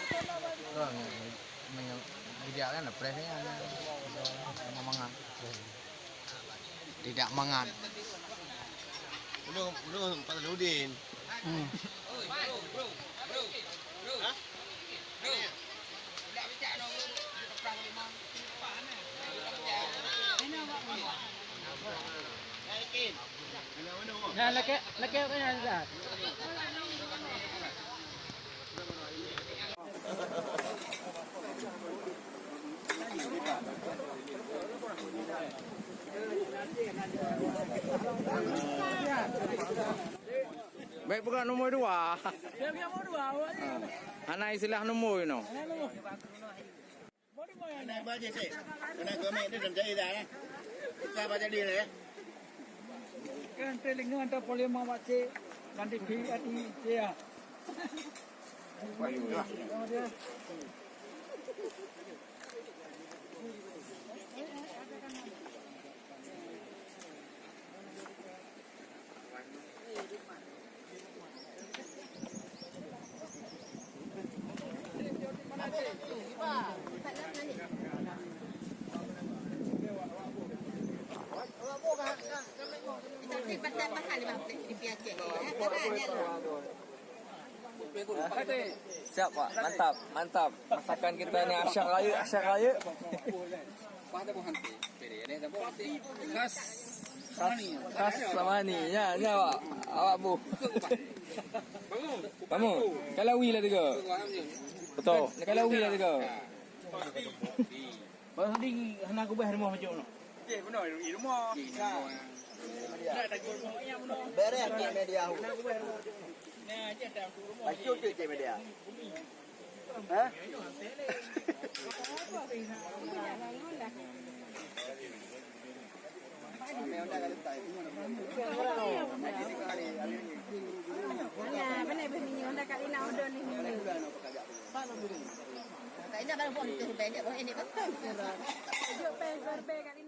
Itu menyediakan presnya sama mangan. Tidak mangan. Udah Pak Nudin. Nah, laki kan ada. Baik bukan nombor 2. Dia nomor 2. Anak istilah nombor you know. Này bao nhiêu sih? Này gua main itu jam jadi dah. Kita baca dia lah. Kan telinga anta boleh mamace nanti PRI dia. Siap Pak, mantap, mantap. Masakan kita ni asyik raya. Khas Khas sama ni, ya Pak. Awak bu. Kamu, kalawi lah tiga. Betul, kalawi lah tiga. Bang Hadi hana aku bayar rumah macam mana? Benar, di rumah. Beres ke media. Nah, je dah rumah. Baju ke media. Mana begini onda kali nak order ni. Kali nak baru pun tu banyak ini betul. Jom pay kali